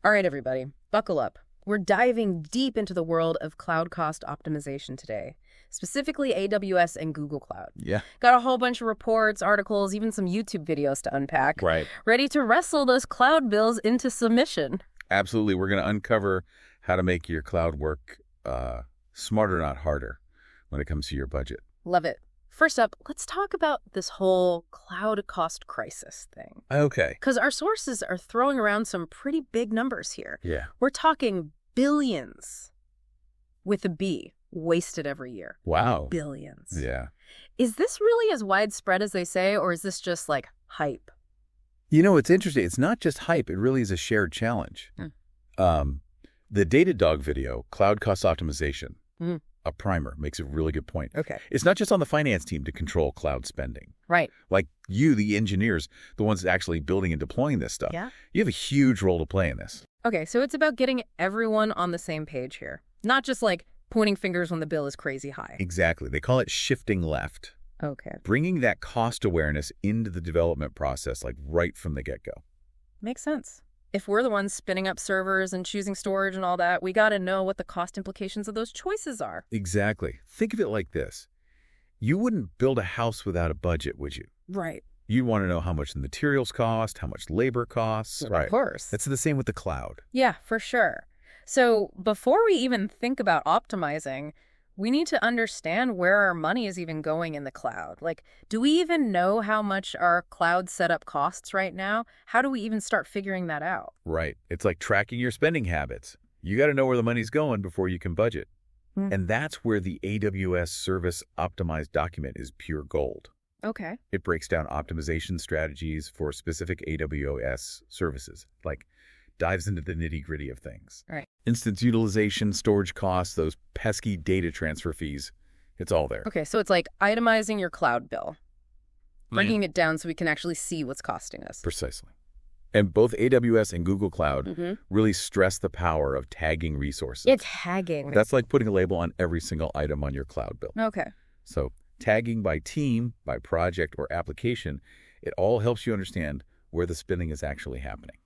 All right, everybody, buckle up. We're diving deep into the world of cloud cost optimization today, specifically AWS and Google Cloud. Yeah. Got a whole bunch of reports, articles, even some YouTube videos to unpack. Right. Ready to wrestle those cloud bills into submission. Absolutely. We're going to uncover how to make your cloud work smarter, not harder, when it comes to your budget. Love it. First up, let's talk about this whole cloud cost crisis thing. Okay. Because our sources are throwing around some pretty big numbers here. Yeah. We're talking billions with a B wasted every year. Wow. Billions. Yeah. Is this really as widespread as they say, or is this just like hype? You know, it's interesting. It's not just hype. It really is a shared challenge. The Datadog video, Cloud Cost Optimization, a primer, makes a really good point. Okay. It's not just on the finance team to control cloud spending. Right. Like you, the engineers, the ones actually building and deploying this stuff. Yeah. You have a huge role to play in this. Okay, so it's about getting everyone on the same page here. Not just like pointing fingers when the bill is crazy high. Exactly. They call it shifting left. Okay. Bringing that cost awareness into the development process, like right from the get-go. Makes sense. If we're the ones spinning up servers and choosing storage and all that, we got to know what the cost implications of those choices are. Exactly. Think of it like this. You wouldn't build a house without a budget, would you? Right. You'd want to know how much the materials cost, how much labor costs. Of course. That's the same with the cloud. Yeah, for sure. So before we even think about optimizing, we need to understand where our money is even going in the cloud. Like, do we even know how much our cloud setup costs right now? How do we even start figuring that out? Right. It's like tracking your spending habits. You got to know where the money's going before you can budget. And that's where the AWS Service Optimized document is pure gold. Okay. It breaks down optimization strategies for specific AWS services, like dives into the nitty-gritty of things. Right. Instance utilization, storage costs, those pesky data transfer fees, it's all there. Okay, so it's like itemizing your cloud bill, breaking it down so we can actually see what's costing us. Precisely. And both AWS and Google Cloud really stress the power of tagging resources. It's tagging. That's like putting a label on every single item on your cloud bill. Okay. So tagging by team, by project, or application, it all helps you understand where the spending is actually happening.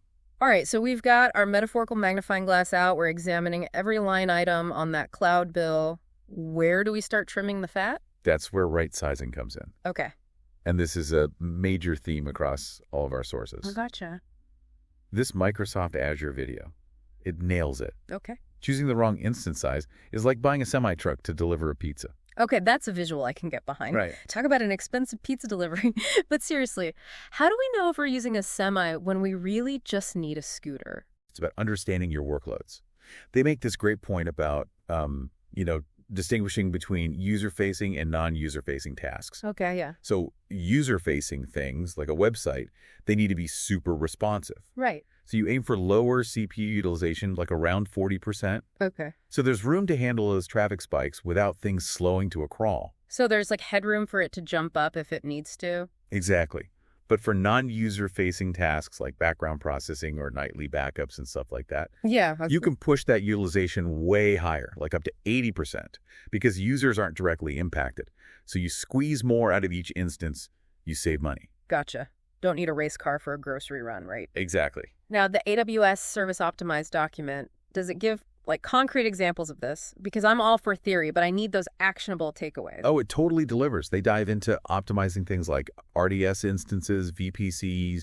All right, so we've got our metaphorical magnifying glass out. We're examining every line item on that cloud bill. Where do we start trimming the fat? That's where right sizing comes in. Okay. And this is a major theme across all of our sources. I gotcha. This Microsoft Azure video, it nails it. Okay. Choosing the wrong instance size is like buying a semi-truck to deliver a pizza. Okay, that's a visual I can get behind. Right. Talk about an expensive pizza delivery. But seriously, how do we know if we're using a semi when we really just need a scooter? It's about understanding your workloads. They make this great point about, distinguishing between user-facing and non-user-facing tasks. Okay, yeah. So user-facing things, like a website, they need to be super responsive. Right. So you aim for lower CPU utilization, like around 40%. Okay. So there's room to handle those traffic spikes without things slowing to a crawl. So there's like headroom for it to jump up if it needs to? Exactly. But for non-user-facing tasks like background processing or nightly backups and stuff like that, Yeah. you can push that utilization way higher, like up to 80%, because users aren't directly impacted. So you squeeze more out of each instance, you save money. Gotcha. Don't need a race car for a grocery run, right? Exactly. Now, the AWS Service Optimized document, does it give like concrete examples of this? Because I'm all for theory, but I need those actionable takeaways. Oh, it totally delivers. They dive into optimizing things like RDS instances, VPCs,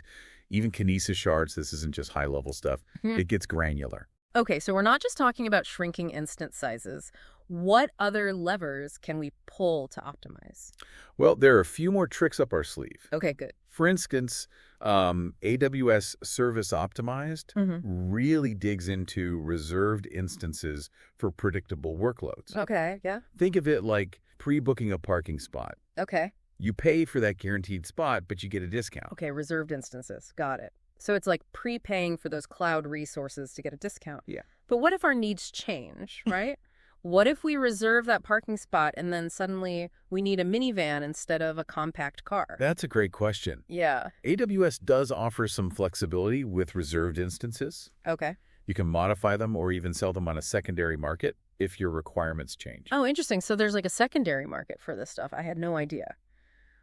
even Kinesis shards. This isn't just high-level stuff. It gets granular. Okay, so we're not just talking about shrinking instance sizes. What other levers can we pull to optimize? Well, there are a few more tricks up our sleeve. Okay, good. For instance, AWS Service Optimized really digs into reserved instances for predictable workloads. Okay, yeah. Think of it like pre-booking a parking spot. Okay. You pay for that guaranteed spot, but you get a discount. Okay, reserved instances. Got it. So it's like prepaying for those cloud resources to get a discount. Yeah. But what if our needs change, right? What if we reserve that parking spot and then suddenly we need a minivan instead of a compact car? That's a great question. Yeah. AWS does offer some flexibility with reserved instances. Okay. You can modify them or even sell them on a secondary market if your requirements change. Oh, interesting. So there's like a secondary market for this stuff. I had no idea.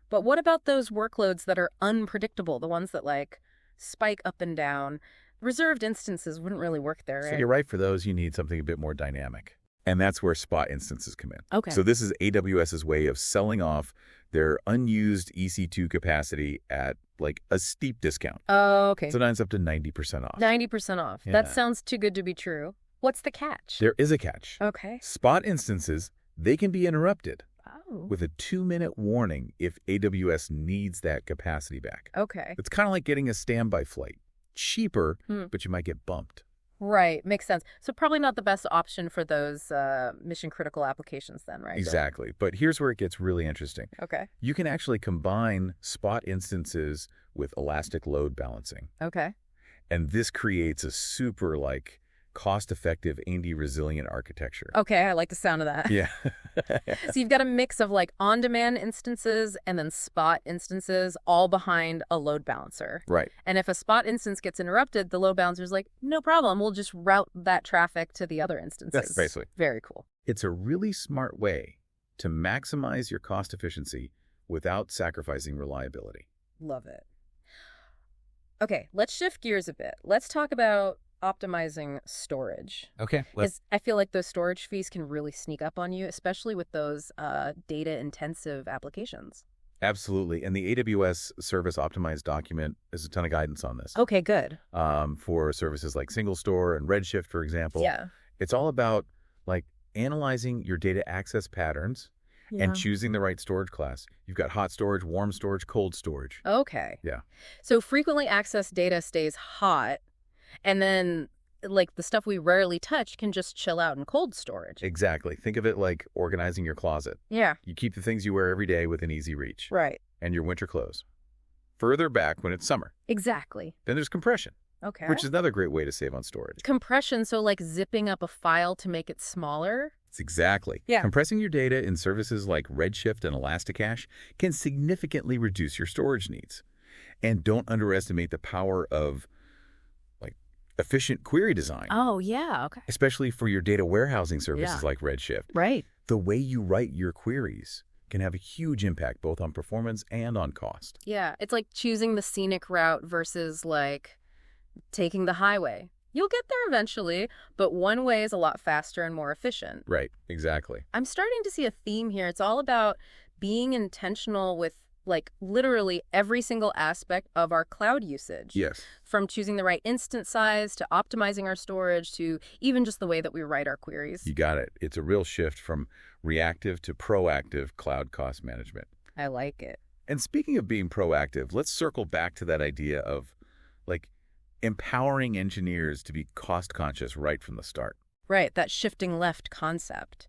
But what about those workloads that are unpredictable, the ones that like spike up and down? reserved instances wouldn't really work there, So right? you're right, for those, you need something a bit more dynamic. And that's where spot instances come in. Okay. So this is AWS's way of selling off their unused EC2 capacity at like a steep discount. Oh, okay. Sometimes up to 90% off. 90% off. Yeah. That sounds too good to be true. What's the catch? There is a catch. Okay. Spot instances, they can be interrupted Oh. with a 2-minute warning if AWS needs that capacity back. Okay. It's kind of like getting a standby flight. Cheaper, but you might get bumped. Right. Makes sense. So probably not the best option for those mission-critical applications then, right? Exactly. But here's where it gets really interesting. Okay. You can actually combine spot instances with elastic load balancing. Okay. And this creates a super, like, cost-effective AND-resilient architecture. Okay. I like the sound of that. Yeah. So you've got a mix of like on-demand instances and then spot instances all behind a load balancer. Right. And if a spot instance gets interrupted, the load balancer's like, no problem. We'll just route that traffic to the other instances. That's basically. Very cool. It's a really smart way to maximize your cost efficiency without sacrificing reliability. Love it. Okay, let's shift gears a bit. Let's talk about optimizing storage. Okay. Because I feel like those storage fees can really sneak up on you, especially with those data-intensive applications. Absolutely. And the AWS Service Optimized document is a ton of guidance on this. Okay, good. For services like Single Store and Redshift, for example. Yeah. It's all about like analyzing your data access patterns and choosing the right storage class. You've got hot storage, warm storage, cold storage. Okay. Yeah. So frequently accessed data stays hot, and then like the stuff we rarely touch can just chill out in cold storage. Exactly. Think of it like organizing your closet. Yeah. You keep the things you wear every day within easy reach. Right. And your winter clothes further back when it's summer. Exactly. Then there's compression, Okay. which is another great way to save on storage. Compression, so like zipping up a file to make it smaller. It's exactly. Yeah. Compressing your data in services like Redshift and Elasticache can significantly reduce your storage needs. And don't underestimate the power of like efficient query design. Oh, yeah. Okay. Especially for your data warehousing services Yeah. like Redshift. Right. The way you write your queries can have a huge impact both on performance and on cost. Yeah. It's like choosing the scenic route versus like taking the highway. You'll get there eventually, but one way is a lot faster and more efficient. Right, exactly. I'm starting to see a theme here. It's all about being intentional with like literally every single aspect of our cloud usage. Yes. From choosing the right instance size to optimizing our storage to even just the way that we write our queries. You got it. It's a real shift from reactive to proactive cloud cost management. I like it. And speaking of being proactive, let's circle back to that idea of like empowering engineers to be cost conscious right from the start. Right, that shifting left concept.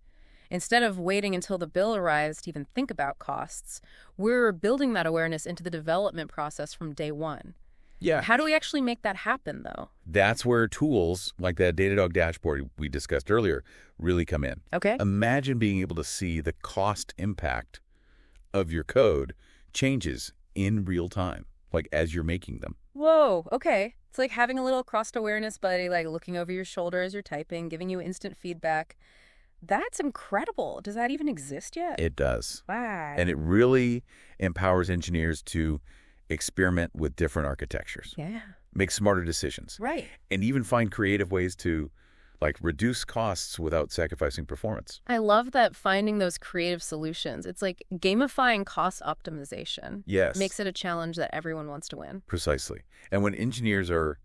Instead of waiting until the bill arrives to even think about costs, we're building that awareness into the development process from day one. Yeah. How do we actually make that happen, though? That's where tools like that Datadog dashboard we discussed earlier really come in. Okay. Imagine being able to see the cost impact of your code changes in real time, like as you're making them. Whoa, okay. It's like having a little cost-awareness buddy, like looking over your shoulder as you're typing, giving you instant feedback. That's incredible. Does that even exist yet? It does. Wow. And it really empowers engineers to experiment with different architectures, Yeah. make smarter decisions, Right. and even find creative ways to like reduce costs without sacrificing performance. I love that finding those creative solutions. It's like gamifying cost optimization. Yes. Makes it a challenge that everyone wants to win. Precisely. And when engineers are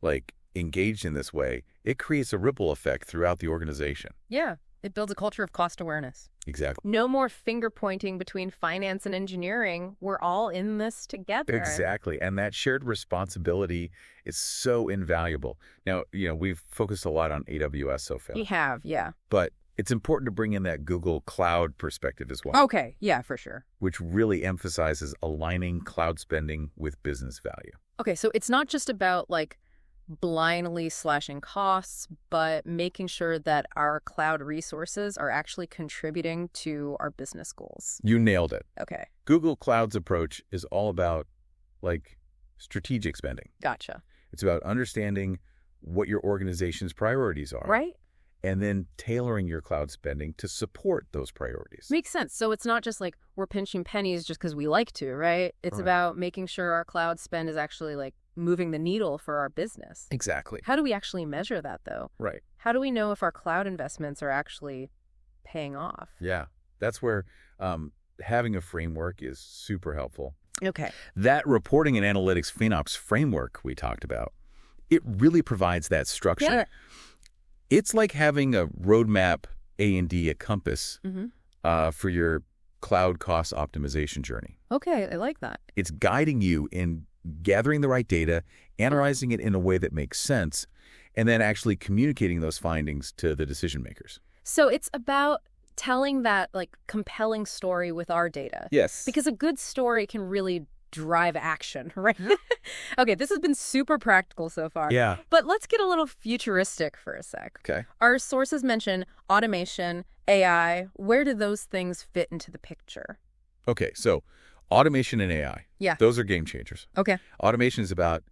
like engaged in this way, it creates a ripple effect throughout the organization. Yeah. It builds a culture of cost awareness. Exactly. No more finger pointing between finance and engineering. We're all in this together. Exactly. And that shared responsibility is so invaluable. Now, we've focused a lot on AWS so far, We have, yeah. but it's important to bring in that Google Cloud perspective as well, Okay, yeah, for sure. which really emphasizes aligning cloud spending with business value. Okay, so it's not just about like blindly slashing costs, but making sure that our cloud resources are actually contributing to our business goals. You nailed it. Okay, Google Cloud's approach is all about like strategic spending. gotcha. It's about understanding what your organization's priorities are. Right? And then tailoring your cloud spending to support those priorities. Makes sense. So it's not just like we're pinching pennies just because we like to, right? It's Correct. about making sure our cloud spend is actually like moving the needle for our business. Exactly. How do we actually measure that, though? Right. How do we know if our cloud investments are actually paying off? Yeah. That's where having a framework is super helpful. Okay. That reporting and analytics FinOps framework we talked about, it really provides that structure. Yeah. It's like having a roadmap, A&D, a compass for your cloud cost optimization journey. Okay, I like that. It's guiding you in gathering the right data, analyzing it in a way that makes sense, and then actually communicating those findings to the decision makers. So it's about telling that compelling story with our data. Yes. Because a good story can really drive action, right? Okay, this has been super practical so far. Yeah. But let's get a little futuristic for a sec. Okay. Our sources mention automation, AI. Where do those things fit into the picture? Okay, so automation and AI. Yeah. Those are game changers. Okay. Automation is about,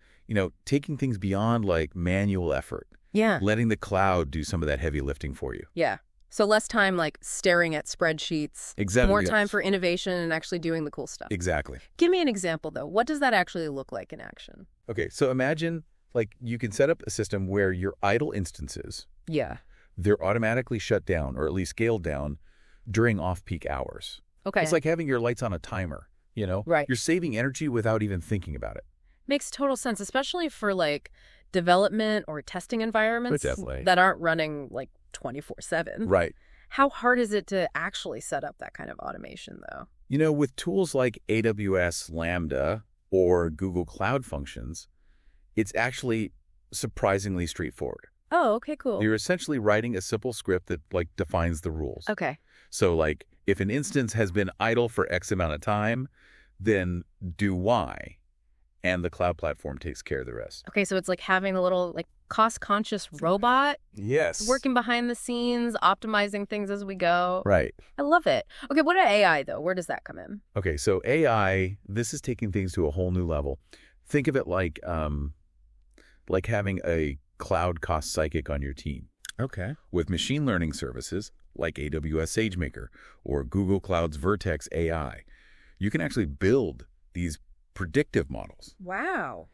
taking things beyond manual effort. Yeah. Letting the cloud do some of that heavy lifting for you. Yeah. So less time staring at spreadsheets. Exactly. More time for innovation and actually doing the cool stuff. Exactly. Give me an example, though. What does that actually look like in action? Okay, so imagine you can set up a system where your idle instances, Yeah. they're automatically shut down or at least scaled down during off-peak hours. Okay. It's like having your lights on a timer, Right. You're saving energy without even thinking about it. Makes total sense, especially for development or testing environments Definitely. that aren't running 24/7. Right. How hard is it to actually set up that kind of automation, though? With tools like AWS Lambda or Google Cloud Functions, it's actually surprisingly straightforward. Oh, okay, cool. You're essentially writing a simple script that defines the rules. Okay. So if an instance has been idle for X amount of time, then do Y, and the cloud platform takes care of the rest. Okay, so it's like having a little cost-conscious robot Yes. working behind the scenes, optimizing things as we go. Right. I love it. Okay, what about AI, though? Where does that come in? Okay, so AI, this is taking things to a whole new level. Think of it like having a cloud cost psychic on your team. Okay. With machine learning services like AWS SageMaker or Google Cloud's Vertex AI, you can actually build these predictive models Wow.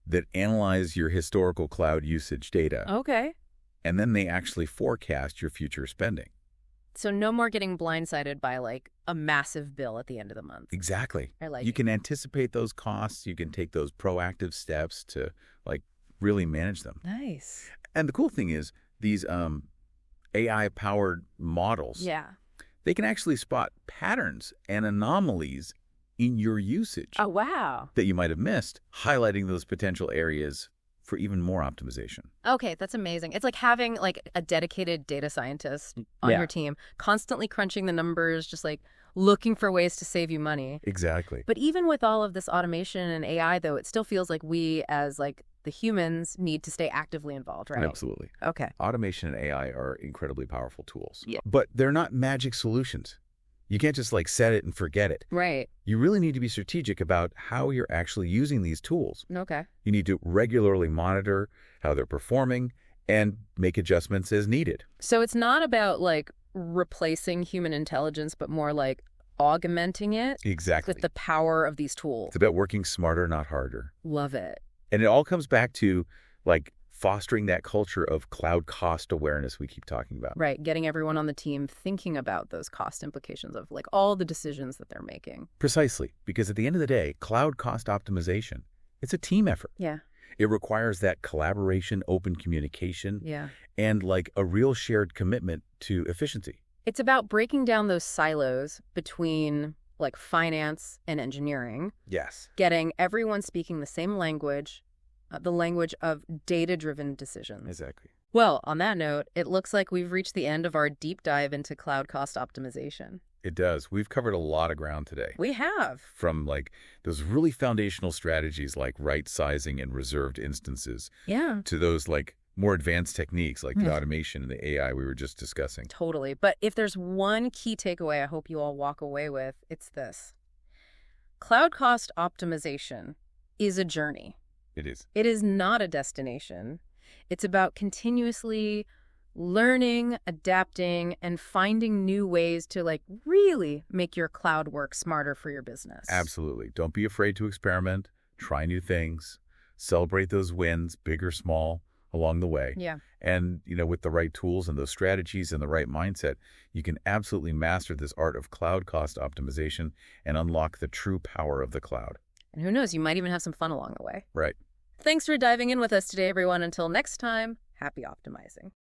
that analyze your historical cloud usage data, Okay. and then they actually forecast your future spending. So no more getting blindsided by a massive bill at the end of the month. Exactly. I like You it. can anticipate those costs. You can take those proactive steps to really manage them. Nice. And the cool thing is these AI-powered models, Yeah. they can actually spot patterns and anomalies in your usage Oh, wow. that you might have missed, highlighting those potential areas for even more optimization. Okay, that's amazing. It's like having a dedicated data scientist on Yeah. your team, constantly crunching the numbers, just looking for ways to save you money. Exactly. But even with all of this automation and AI, though, it still feels like we as the humans need to stay actively involved, right? Absolutely. Okay. Automation and AI are incredibly powerful tools. Yeah. But they're not magic solutions. You can't just set it and forget it. Right. You really need to be strategic about how you're actually using these tools. Okay. You need to regularly monitor how they're performing and make adjustments as needed. So it's not about replacing human intelligence, but more augmenting it Exactly. with the power of these tools. It's about working smarter, not harder. Love it. And it all comes back to fostering that culture of cloud cost awareness we keep talking about. Right. Getting everyone on the team thinking about those cost implications of all the decisions that they're making. Precisely. Because at the end of the day, cloud cost optimization, it's a team effort. Yeah. It requires that collaboration, open communication, Yeah. and a real shared commitment to efficiency. It's about breaking down those silos between finance and engineering, Yes. getting everyone speaking the same language, the language of data-driven decisions. Exactly. Well, on that note, it looks like we've reached the end of our deep dive into cloud cost optimization. It does. We've covered a lot of ground today. We have. From those really foundational strategies like right sizing and reserved instances Yeah. to those more advanced techniques like the automation and the AI we were just discussing. Totally. But if there's one key takeaway I hope you all walk away with, it's this. Cloud cost optimization is a journey. It is. It is not a destination. It's about continuously learning, adapting, and finding new ways to really make your cloud work smarter for your business. Absolutely. Don't be afraid to experiment, try new things, celebrate those wins, big or small, along the way. Yeah. And, with the right tools and those strategies and the right mindset, you can absolutely master this art of cloud cost optimization and unlock the true power of the cloud. And who knows, you might even have some fun along the way. Right. Thanks for diving in with us today, everyone. Until next time, happy optimizing.